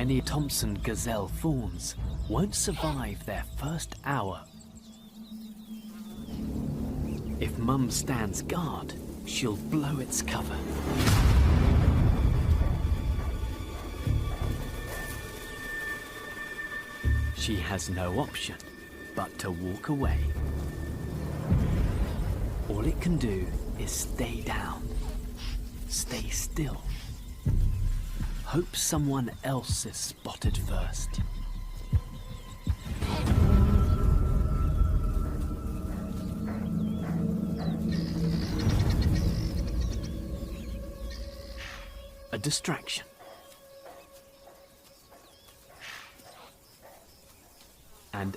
Many Thompson gazelle fawns won't survive their first hour. If Mum stands guard, she'll blow its cover. She has no option but to walk away. All it can do is stay down, stay still. Hope someone else is spotted first. A distraction. And